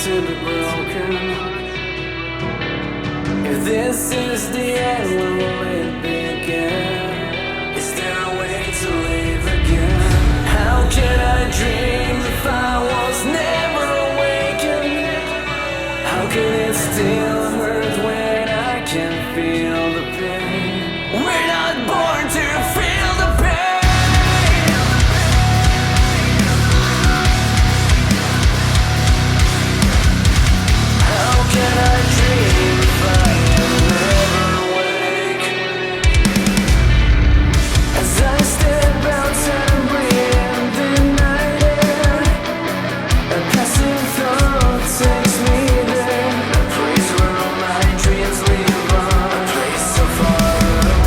to be broken. If this is the end, when will it begin? Is there a way to live again? How can I dream if I was never awakened? How can it still hurt when I can feel the pain? We're not born to feel the pain. How can I dream if I am never awake? As I step outside and breathe the night air, a passing thought takes me there, a place where all my dreams live on, a place so far away,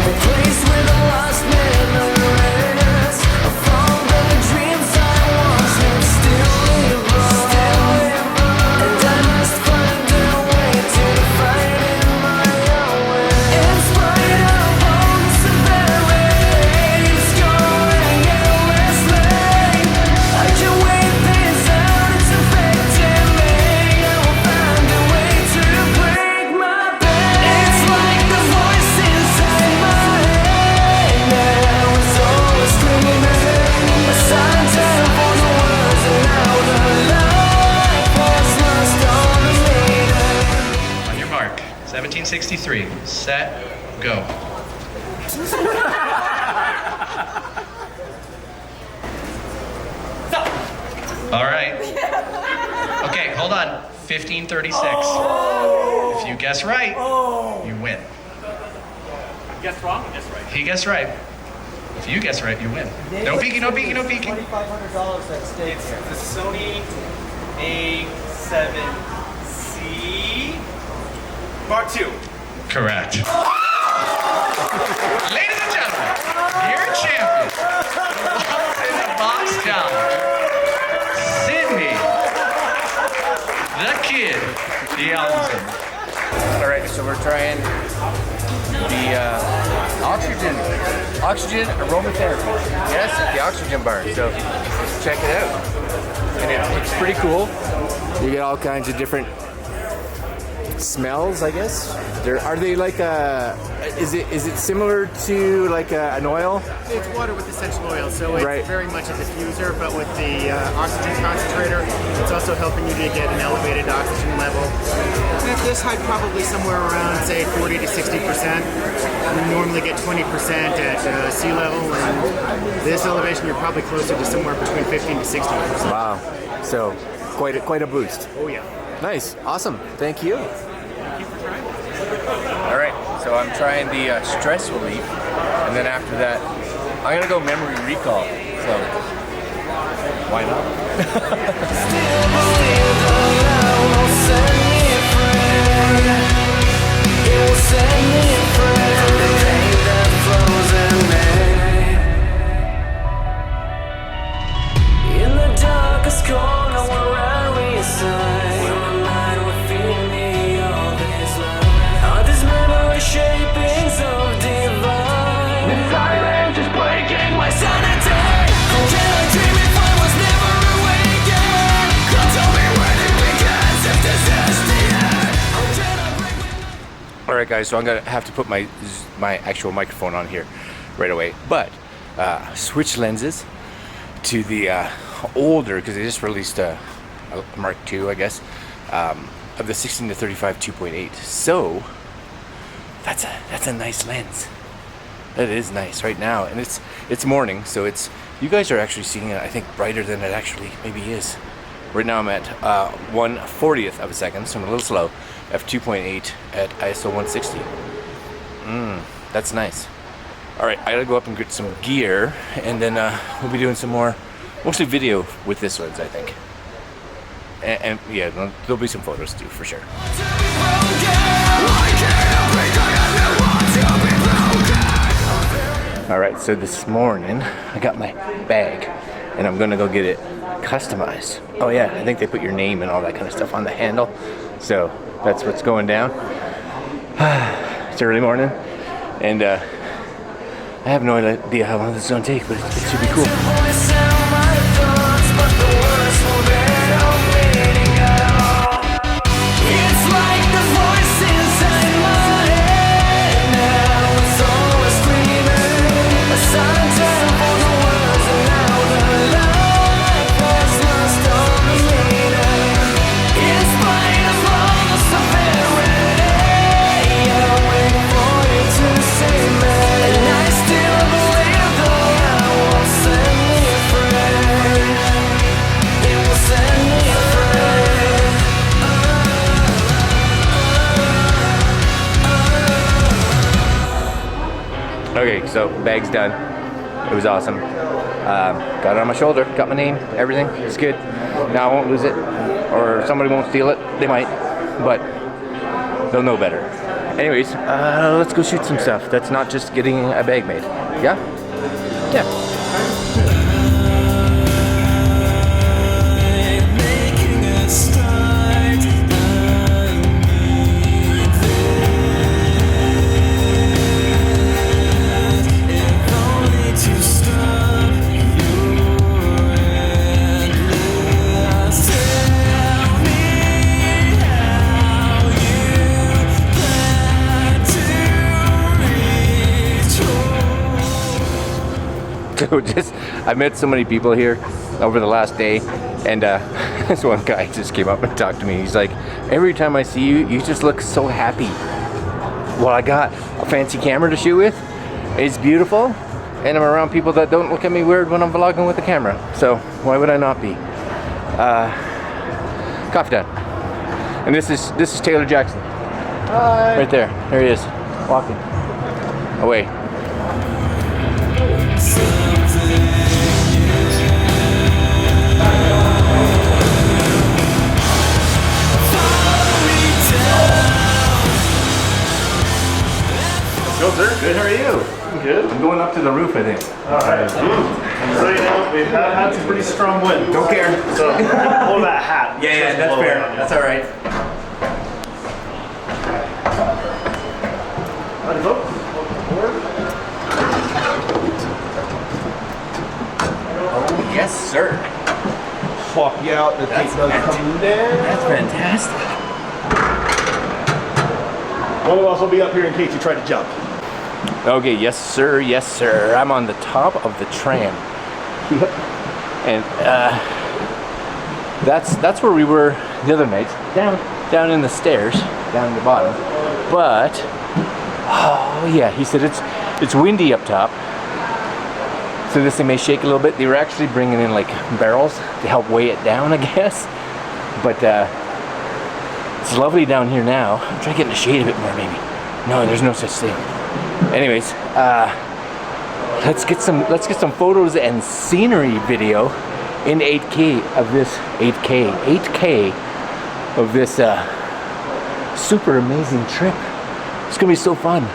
a place where the lost memories of all the dreams I once had still live on, and I must find a way to fight in my own way. In spite of all the severity, scoring endlessly, I can wait this out, it's affecting me. I will find a way to break my pain. It's like the voice inside my head now is always screaming, a soundtrack for the words and how the life has lost all the meaning. On your mark, 1763, set, go. All right. Okay, hold on. 1536. If you guess right, you win. Guess wrong, guess right. He guessed right. If you guess right, you win. No peeking, no peeking, no peeking. $2,500 at stake It's here. the Sony A7C Mark II. Correct. Ladies and gentlemen, your champion, in the box challenge, Sydney, the kid, the Allenton. All right, so we're trying the oxygen aromatherapy. Yes, at the oxygen bar. So let's check it out. And it's pretty cool. You get all kinds of different smells, I guess. Are they like is it similar to like an oil? It's water with essential oil, so it's Right. very much a diffuser, but with the oxygen concentrator, it's also helping you to get an elevated oxygen level. And at this height, probably somewhere around, say, 40 to 60%. You normally get 20% at sea level, and this elevation, you're probably closer to somewhere between 15 to 60%. Wow. So quite a boost. Oh, yeah. Nice. Awesome. Thank you. Thank you for trying. All right, so I'm trying the stress relief, and then after that, I'm gonna go memory recall. So why not? Still believe the love will set me free. It will set me free from the pain that flows in me. In the darkest corner where I reside, where my mind will feed me all this love, are these memory shapings of divine. The silence is breaking my sanity. How can I dream if I was never awakened? Tell me when it begins, if this is the end. How can I break my... All right, guys. So I'm gonna have to put my actual microphone on here right away, but switch lenses to the older, because they just released a Mark II, I guess, of the 16 to 35 2.8. So that's a nice lens. That is nice right now, and it's morning, so you guys are actually seeing it, I think, brighter than it actually maybe is. Right now I'm at 1/40th of a second, so I'm a little slow. f2.8 at ISO 160. That's nice. All right, I gotta go up and get some gear, and then we'll be doing some more, mostly video with this lens, I think. And yeah, there'll be some photos too, for sure. All right, so this morning I got my bag, and I'm gonna go get it customized. Oh yeah, I think they put your name and all that kind of stuff on the handle. So that's what's going down. It's early morning, and I have no idea how long this is gonna take, but it should be cool. Okay, so bag's done. It was awesome. Got it on my shoulder, got my name, everything. It's good. Now I won't lose it, or somebody won't steal it. They might, but they'll know better. Anyways, let's go shoot some stuff. That's not just getting a bag made. Yeah? Yeah. Making a start. If only to stop your endless. Tell me how you plan to reach home. So just, I met so many people here over the last day, and this one guy just came up and talked to me. He's like, every time I see you, you just look so happy. Well, I got a fancy camera to shoot with. It's beautiful, and I'm around people that don't look at me weird when I'm vlogging with the camera. So why would I not be? Coffee done. And this is Taylor Jackson. Hi. Right there. There he is, walking away. Go, sir. Good. How are you? Good. I'm going up to the roof, I think. All right. Right now, we've had some pretty strong wind. Don't care. So, hold that hat. Yeah, that's fair. That's all right. Howdy, folks. Oh, yes, sir. Swap you out. The tape does come down. That's fantastic. One of us will be up here in case you try to jump. Okay, yes, sir. Yes, sir. I'm on the top of the tram. And that's where we were the other night. Down in the stairs, down in the bottom. But oh yeah, he said it's windy up top. So this thing may shake a little bit. They were actually bringing in like barrels to help weigh it down, I guess. But it's lovely down here now. I'm trying to get in the shade a bit more, maybe. No, there's no such thing. Anyways, let's get some photos and scenery video in 8K of this 8K of this super amazing trip. It's gonna be so fun.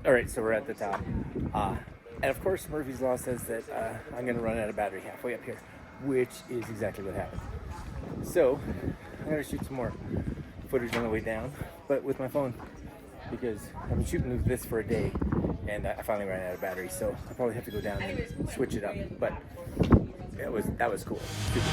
Alright, so we're at the top. And of course, Murphy's Law says that I'm going to run out of battery halfway up here, which is exactly what happened. So, I'm going to shoot some more footage on the way down, but with my phone, because I've been shooting with this for a day, and I finally ran out of battery, so I'll probably have to go down and switch it up. But that was cool. Super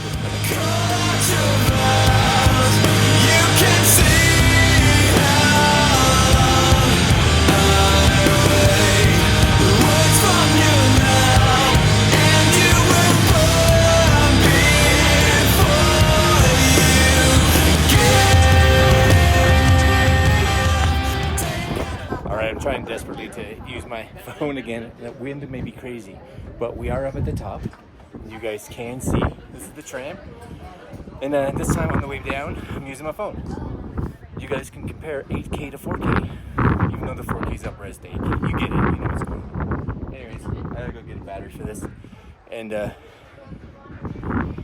I'm trying desperately to use my phone again. The wind may be crazy, but we are up at the top. You guys can see. This is the tram. And this time on the way down, I'm using my phone. You guys can compare 8K to 4K, even though the 4K is up res to 8K. You get it, you know what's going on. Anyways, I gotta go get a battery for this. And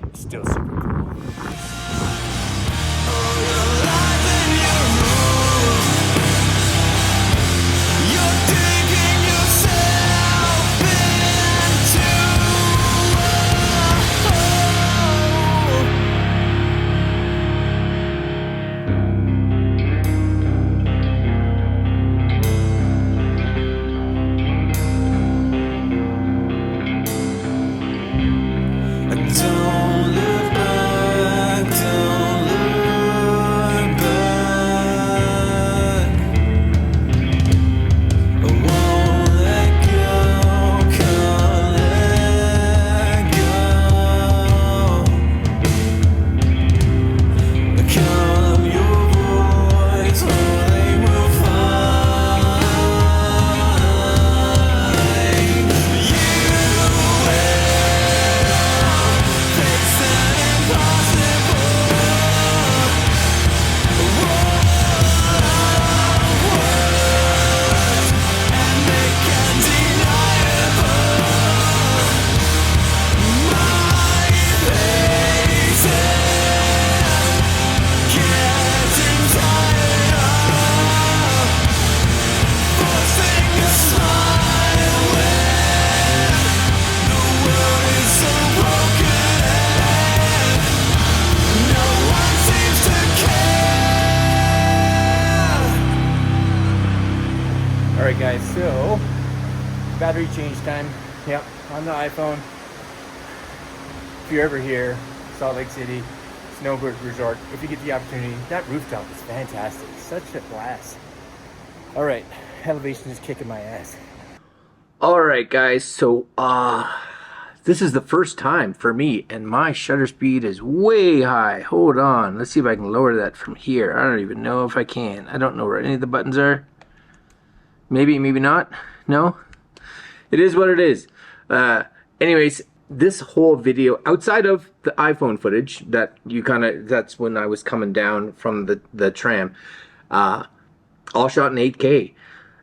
it's still super cool. Don't battery change time. Yep, on the iPhone. If you're ever here, Salt Lake City, snowboard resort, if you get the opportunity, that rooftop is fantastic. Such a blast. All right, elevation is kicking my ass. All right, guys, so this is the first time for me, and my shutter speed is way high. Hold on, let's see if I can lower that from here. I don't even know if I can. I don't know where any of the buttons are. Maybe, maybe not. No, it is what it is. Anyways, this whole video, outside of the iPhone footage that you that's when I was coming down from the tram, all shot in 8K.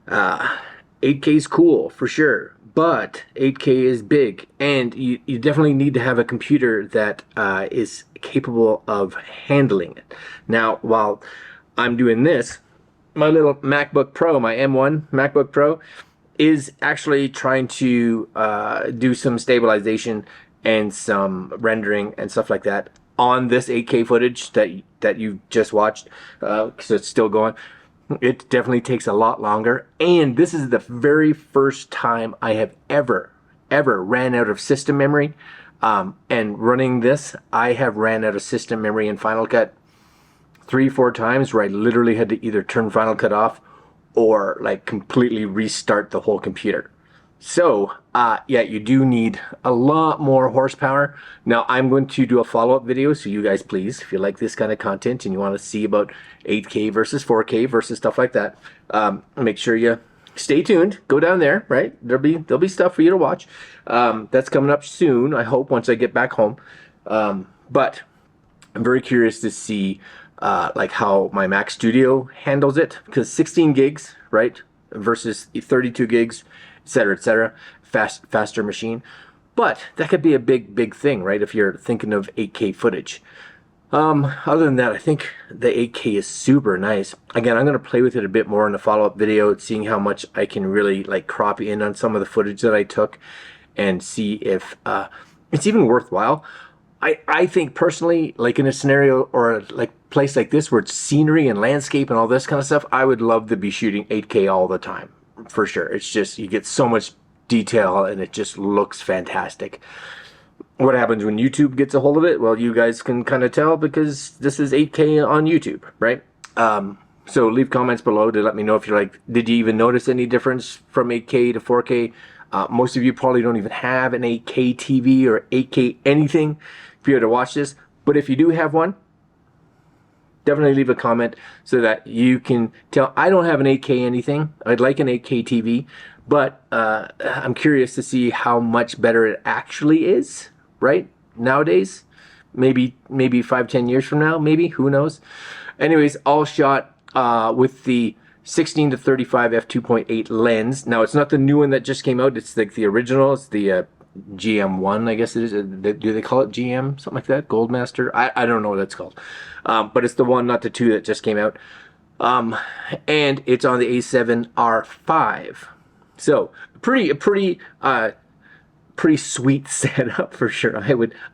8K is cool for sure, but 8K is big, and you definitely need to have a computer that is capable of handling it. Now, while I'm doing this, my little MacBook Pro, my M1 MacBook Pro, is actually trying to do some stabilization and some rendering and stuff like that on this 8K footage that you just watched, so it's still going. It definitely takes a lot longer, and this is the very first time I have ever ran out of system memory. And running this, I have ran out of system memory in Final Cut 3-4 times, where I literally had to either turn Final Cut off or like completely restart the whole computer. So yeah, you do need a lot more horsepower. Now I'm going to do a follow-up video, so you guys, please, if you like this kind of content and you want to see about 8K versus 4K versus stuff like that, make sure you stay tuned. Go down there, right? There'll be stuff for you to watch. That's coming up soon, I hope, once I get back home. But I'm very curious to see like how my Mac Studio handles it, because 16 gigs, right, versus 32 gigs, etc. Faster machine. But that could be a big thing, right, if you're thinking of 8K footage. Other than that, I think the 8K is super nice. Again, I'm going to play with it a bit more in the follow-up video, seeing how much I can really like crop in on some of the footage that I took and see if it's even worthwhile. I think personally, like in a scenario or a like place like this where it's scenery and landscape and all this kind of stuff, I would love to be shooting 8K all the time, for sure. It's just, you get so much detail and it just looks fantastic. What happens when YouTube gets a hold of it? Well, you guys can kind of tell, because this is 8K on YouTube, right? So leave comments below to let me know if you're like, did you even notice any difference from 8K to 4K? Most of you probably don't even have an 8K TV or 8K anything if you were to watch this. But if you do have one, definitely leave a comment so that you can tell. I don't have an 8K anything. I'd like an 8K TV, but I'm curious to see how much better it actually is, right? Nowadays, maybe 5-10 years from now, maybe, who knows. Anyways, all shot with the 16 to 35 f2.8 lens. Now, it's not the new one that just came out. It's like the original. It's the GM1, I guess it is. Do they call it GM? Something like that? Goldmaster? I don't know what that's called. But it's the one, not the two, that just came out. And it's on the A7RV. So, pretty sweet setup for sure.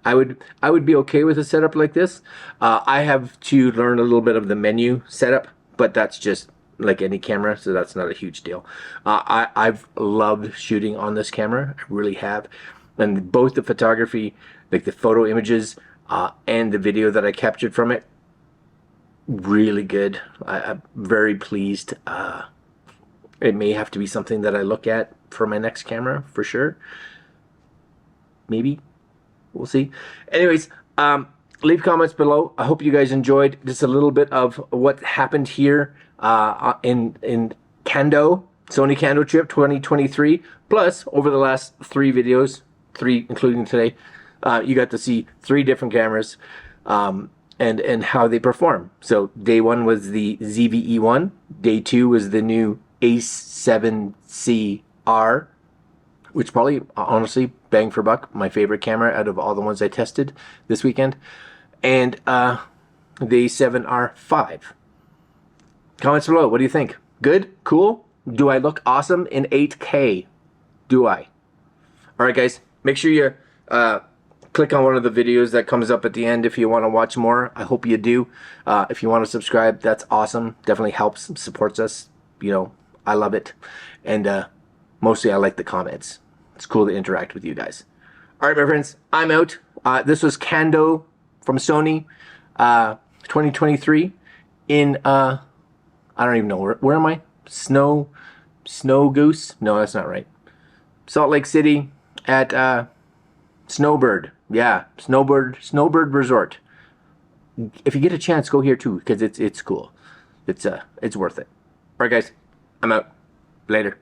I would be okay with a setup like this. I have to learn a little bit of the menu setup, but that's just like any camera, so that's not a huge deal. I've loved shooting on this camera. I really have. And both the photography, like the photo images, and the video that I captured from it, really good. I'm very pleased. It may have to be something that I look at for my next camera, for sure. Maybe. We'll see. Anyways, leave comments below. I hope you guys enjoyed just a little bit of what happened here in Kando, Sony Kando trip 2023. Plus, over the last 3 videos, 3 including today, you got to see 3 different cameras and how they perform. So day 1 was the ZVE1. Day 2 was the new A7CR, which probably, honestly, bang for buck, my favorite camera out of all the ones I tested this weekend. And the A7R5. Comments below, what do you think? Good? Cool? Do I look awesome in 8K? Do I? Alright guys, make sure you click on one of the videos that comes up at the end if you want to watch more. I hope you do. If you want to subscribe, that's awesome. Definitely helps, supports us. You know, I love it. And mostly I like the comments. It's cool to interact with you guys. All right, my friends, I'm out. This was Kando from Sony, 2023 in, I don't even know, where am I? Snow Goose? No, that's not right. Salt Lake City at Snowbird. Yeah, Snowbird Resort. If you get a chance, go here too, because it's cool. It's worth it. All right, guys, I'm out. Later.